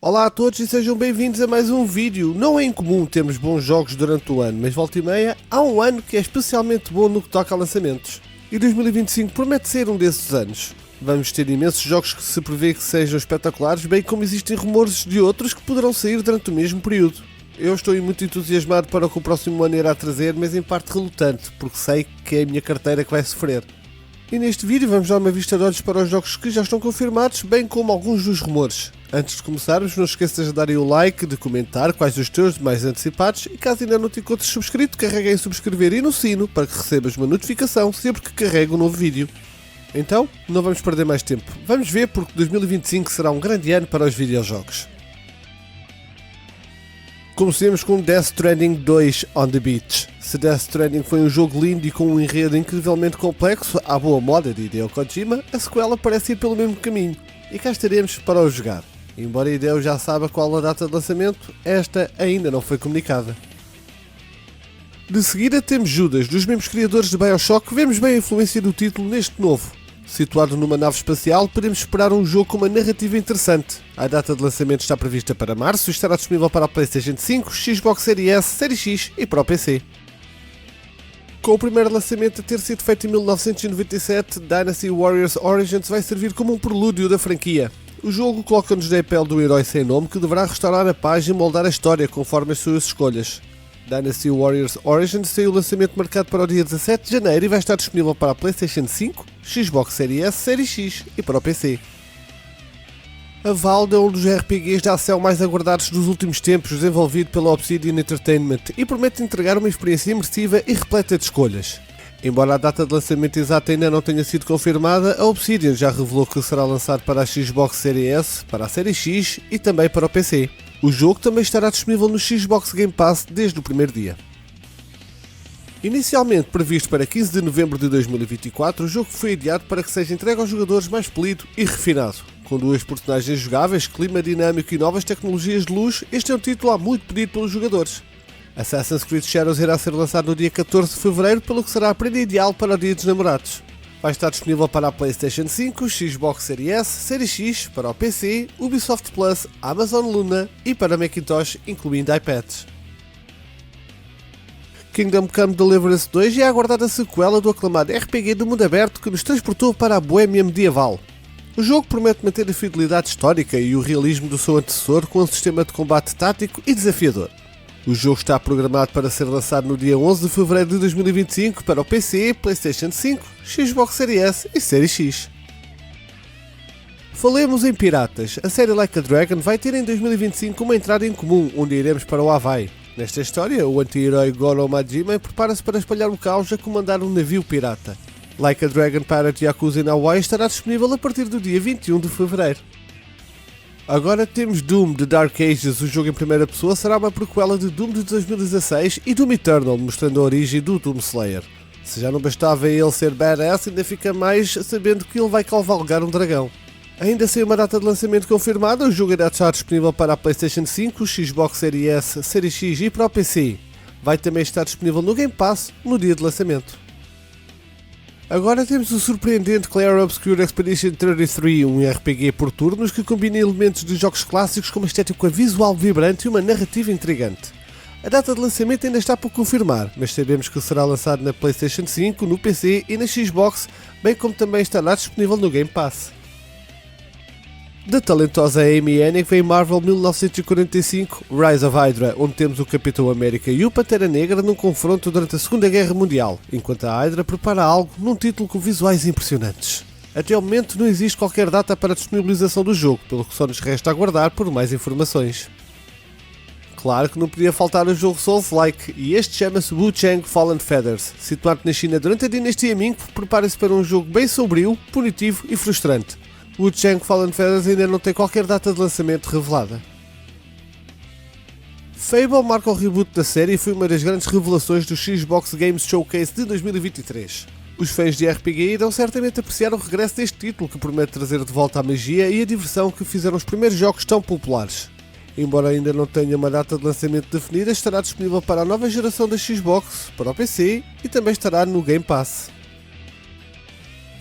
Olá a todos e sejam bem-vindos a mais um vídeo. Não é incomum termos bons jogos durante o ano, mas volta e meia, há um ano que é especialmente bom no que toca a lançamentos. E 2025 promete ser um desses anos. Vamos ter imensos jogos que se prevê que sejam espetaculares, bem como existem rumores de outros que poderão sair durante o mesmo período. Eu estou muito entusiasmado para o que o próximo ano irá trazer, mas em parte relutante, porque sei que é a minha carteira que vai sofrer. E neste vídeo vamos dar uma vista de olhos para os jogos que já estão confirmados, bem como alguns dos rumores. Antes de começarmos, não esqueças de darem o like, de comentar quais os teus mais antecipados e caso ainda não te encontres subscrito, carrega em subscrever e no sino para que recebas uma notificação sempre que carrego um novo vídeo. Então, não vamos perder mais tempo. Vamos ver porque 2025 será um grande ano para os videojogos. Comecemos com Death Stranding 2 on the Beach. Se Death Stranding foi um jogo lindo e com um enredo incrivelmente complexo, à boa moda de Hideo Kojima, a sequela parece ir pelo mesmo caminho, e cá estaremos para o jogar. Embora Hideo já saiba qual a data de lançamento, esta ainda não foi comunicada. De seguida temos Judas, dos mesmos criadores de BioShock, vemos bem a influência do título neste novo. Situado numa nave espacial, podemos esperar um jogo com uma narrativa interessante. A data de lançamento está prevista para março e estará disponível para a PlayStation 5, Xbox Series S, Series X e para o PC. Com o primeiro lançamento a ter sido feito em 1997, Dynasty Warriors Origins vai servir como um prelúdio da franquia. O jogo coloca-nos na pele do herói sem nome que deverá restaurar a paz e moldar a história conforme as suas escolhas. Dynasty Warriors Origins tem o lançamento marcado para o dia 17 de janeiro e vai estar disponível para a PlayStation 5, Xbox Series S, Series X e para o PC. A Valve é um dos RPGs de ação mais aguardados dos últimos tempos, desenvolvido pela Obsidian Entertainment e promete entregar uma experiência imersiva e repleta de escolhas. Embora a data de lançamento exata ainda não tenha sido confirmada, a Obsidian já revelou que será lançado para a Xbox Series S, para a Series X e também para o PC. O jogo também estará disponível no Xbox Game Pass desde o primeiro dia. Inicialmente previsto para 15 de novembro de 2024, o jogo foi adiado para que seja entregue aos jogadores mais polido e refinado. Com duas personagens jogáveis, clima dinâmico e novas tecnologias de luz, este é um título há muito pedido pelos jogadores. Assassin's Creed Shadows irá ser lançado no dia 14 de fevereiro, pelo que será a prenda ideal para o Dia dos Namorados. Vai estar disponível para a PlayStation 5, Xbox Series S, Series X, para o PC, Ubisoft Plus, Amazon Luna e para Macintosh, incluindo iPads. Kingdom Come Deliverance 2 é a aguardada sequela do aclamado RPG do mundo aberto que nos transportou para a Boêmia medieval. O jogo promete manter a fidelidade histórica e o realismo do seu antecessor com um sistema de combate tático e desafiador. O jogo está programado para ser lançado no dia 11 de fevereiro de 2025 para o PC, PlayStation 5, Xbox Series S e Series X. Falemos em piratas. A série Like a Dragon vai ter em 2025 uma entrada em comum, onde iremos para o Havaí. Nesta história, o anti-herói Goro Majima prepara-se para espalhar o caos a comandar um navio pirata. Like a Dragon Pirate Yakuza in Hawaii estará disponível a partir do dia 21 de fevereiro. Agora temos Doom The Dark Ages. O jogo em primeira pessoa será uma prequela de Doom de 2016 e Doom Eternal, mostrando a origem do Doom Slayer. Se já não bastava ele ser badass, ainda fica mais sabendo que ele vai cavalgar um dragão. Ainda sem uma data de lançamento confirmada, o jogo irá estar disponível para a PlayStation 5, Xbox Series S, Series X e para o PC. Vai também estar disponível no Game Pass no dia de lançamento. Agora temos o surpreendente Clair Obscure Expedition 33, um RPG por turnos que combina elementos de jogos clássicos com uma estética visual vibrante e uma narrativa intrigante. A data de lançamento ainda está por confirmar, mas sabemos que será lançado na PlayStation 5, no PC e na Xbox, bem como também estará disponível no Game Pass. Da talentosa Amy Hennig vem Marvel 1945 Rise of Hydra, onde temos o Capitão América e o Pantera Negra num confronto durante a Segunda Guerra Mundial, enquanto a Hydra prepara algo num título com visuais impressionantes. Até ao momento não existe qualquer data para a disponibilização do jogo, pelo que só nos resta aguardar por mais informações. Claro que não podia faltar o jogo Souls-like, e este chama-se Wu-Chang Fallen Feathers. Situado na China durante a dinastia Ming, prepara-se para um jogo bem sombrio, punitivo e frustrante. Wu-Chang Fallen Feathers ainda não tem qualquer data de lançamento revelada. Fable marca o reboot da série e foi uma das grandes revelações do Xbox Games Showcase de 2023. Os fãs de RPG irão certamente apreciar o regresso deste título que promete trazer de volta a magia e a diversão que fizeram os primeiros jogos tão populares. Embora ainda não tenha uma data de lançamento definida, estará disponível para a nova geração da Xbox, para o PC e também estará no Game Pass.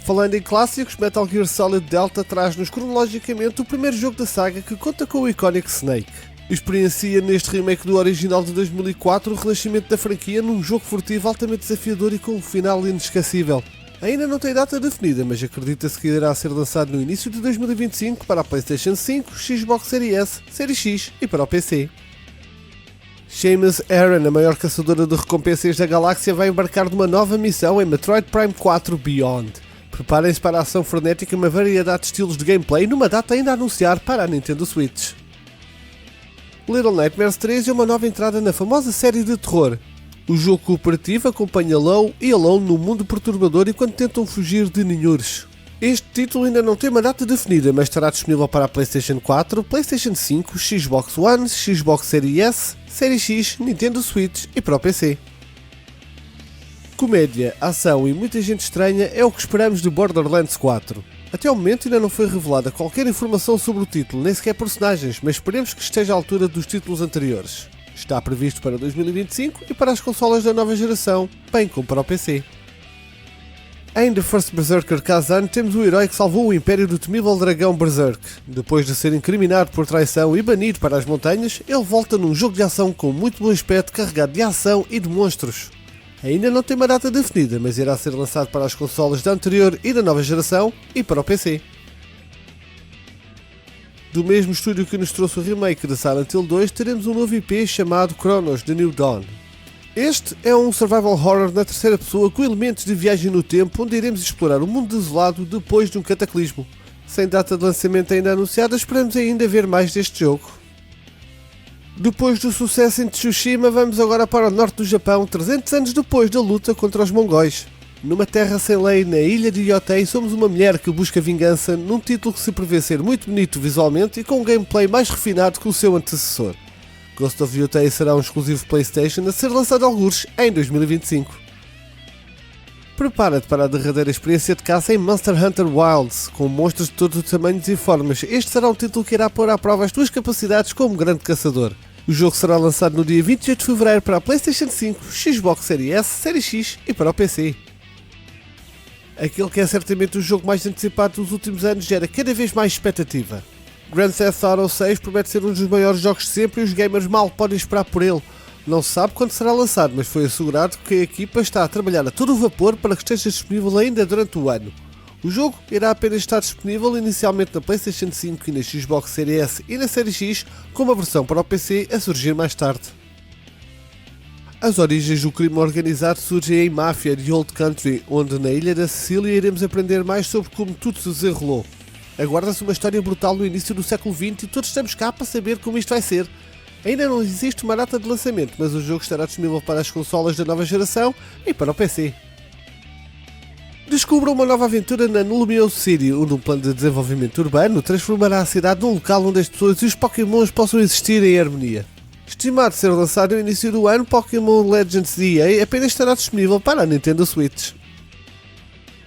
Falando em clássicos, Metal Gear Solid Delta traz-nos cronologicamente o primeiro jogo da saga que conta com o icónico Snake. Experiencia neste remake do original de 2004 o renascimento da franquia num jogo furtivo altamente desafiador e com um final inesquecível. Ainda não tem data definida, mas acredita-se que irá ser lançado no início de 2025 para a PlayStation 5, Xbox Series S, Series X e para o PC. Seamus Aran, a maior caçadora de recompensas da galáxia, vai embarcar numa nova missão em Metroid Prime 4 Beyond. Preparem-se para a ação frenética e uma variedade de estilos de gameplay numa data ainda a anunciar para a Nintendo Switch. Little Nightmares 3 é uma nova entrada na famosa série de terror. O jogo cooperativo acompanha Low e Alone num mundo perturbador enquanto tentam fugir de ninhures. Este título ainda não tem uma data definida, mas estará disponível para a PlayStation 4, PlayStation 5, Xbox One, Xbox Series S, Series X, Nintendo Switch e para o PC. Comédia, ação e muita gente estranha é o que esperamos de Borderlands 4. Até ao momento ainda não foi revelada qualquer informação sobre o título, nem sequer personagens, mas esperemos que esteja à altura dos títulos anteriores. Está previsto para 2025 e para as consolas da nova geração, bem como para o PC. Em The First Berserker Kazan temos o herói que salvou o império do temível dragão Berserk. Depois de ser incriminado por traição e banido para as montanhas, ele volta num jogo de ação com muito bom aspecto, carregado de ação e de monstros. Ainda não tem uma data definida, mas irá ser lançado para as consolas da anterior e da nova geração e para o PC. Do mesmo estúdio que nos trouxe o remake de Silent Hill 2, teremos um novo IP chamado Chronos The New Dawn. Este é um survival horror na terceira pessoa com elementos de viagem no tempo, onde iremos explorar o mundo desolado depois de um cataclismo. Sem data de lançamento ainda anunciada, esperamos ainda ver mais deste jogo. Depois do sucesso em Tsushima, vamos agora para o norte do Japão, 300 anos depois da luta contra os mongóis. Numa terra sem lei, na ilha de Yotei, somos uma mulher que busca vingança num título que se prevê ser muito bonito visualmente e com um gameplay mais refinado que o seu antecessor. Ghost of Yotei será um exclusivo PlayStation a ser lançado algures em 2025. Prepara-te para a derradeira experiência de caça em Monster Hunter Wilds, com monstros de todos os tamanhos e formas. Este será um título que irá pôr à prova as tuas capacidades como grande caçador. O jogo será lançado no dia 28 de fevereiro para a PlayStation 5, Xbox Series S, Series X e para o PC. Aquele que é certamente o jogo mais antecipado dos últimos anos gera cada vez mais expectativa. Grand Theft Auto 6 promete ser um dos maiores jogos de sempre e os gamers mal podem esperar por ele. Não se sabe quando será lançado, mas foi assegurado que a equipa está a trabalhar a todo vapor para que esteja disponível ainda durante o ano. O jogo irá apenas estar disponível inicialmente na PlayStation 5 e na Xbox Series S e na Series X, com uma versão para o PC a surgir mais tarde. As origens do crime organizado surgem em Máfia de Old Country, onde na ilha da Sicília iremos aprender mais sobre como tudo se desenrolou. Aguarda-se uma história brutal no início do século XX e todos estamos cá para saber como isto vai ser. Ainda não existe uma data de lançamento, mas o jogo estará disponível para as consolas da nova geração e para o PC. Descubra uma nova aventura na Lumiose City, onde um plano de desenvolvimento urbano transformará a cidade num local onde as pessoas e os Pokémons possam existir em harmonia. Estimado ser lançado no início do ano, Pokémon Legends EA apenas estará disponível para a Nintendo Switch.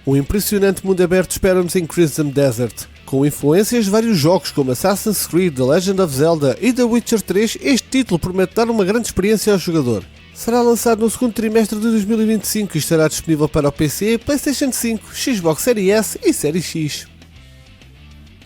Um impressionante mundo aberto espera-nos em Crimson Desert. Com influências de vários jogos como Assassin's Creed, The Legend of Zelda e The Witcher 3, este título promete dar uma grande experiência ao jogador. Será lançado no segundo trimestre de 2025 e estará disponível para o PC, PlayStation 5, Xbox Series S e Series X.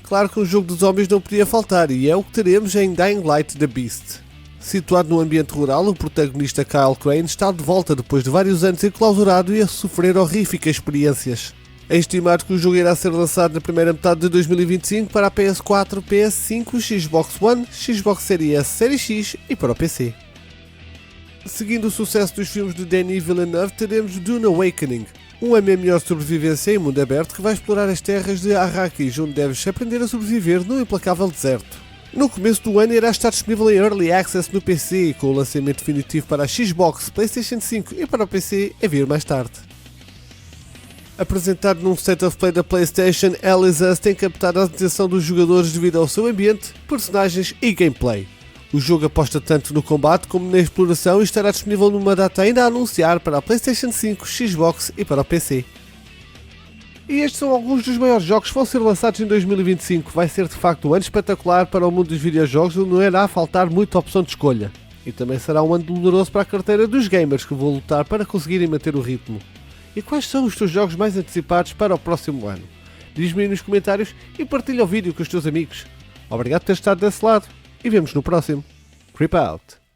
Claro que um jogo de zombies não podia faltar e é o que teremos em Dying Light The Beast. Situado num ambiente rural, o protagonista Kyle Crane está de volta depois de vários anos enclausurado e a sofrer horríficas experiências. É estimado que o jogo irá ser lançado na primeira metade de 2025 para a PS4, PS5, Xbox One, Xbox Series S, Series X e para o PC. Seguindo o sucesso dos filmes de Denis Villeneuve, teremos Dune Awakening, um MMO de sobrevivência em mundo aberto que vai explorar as terras de Arrakis, onde deves aprender a sobreviver no implacável deserto. No começo do ano irá estar disponível em Early Access no PC, com o lançamento definitivo para a Xbox, PlayStation 5 e para o PC a vir mais tarde. Apresentado num State of Play da PlayStation, Alice Us tem captado a atenção dos jogadores devido ao seu ambiente, personagens e gameplay. O jogo aposta tanto no combate como na exploração e estará disponível numa data ainda a anunciar para a PlayStation 5, Xbox e para o PC. E estes são alguns dos maiores jogos que vão ser lançados em 2025. Vai ser de facto um ano espetacular para o mundo dos videojogos, onde não irá faltar muita opção de escolha. E também será um ano doloroso para a carteira dos gamers que vão lutar para conseguirem manter o ritmo. E quais são os teus jogos mais antecipados para o próximo ano? Diz-me aí nos comentários e partilha o vídeo com os teus amigos. Obrigado por ter estado desse lado e vemos no próximo. Creep out!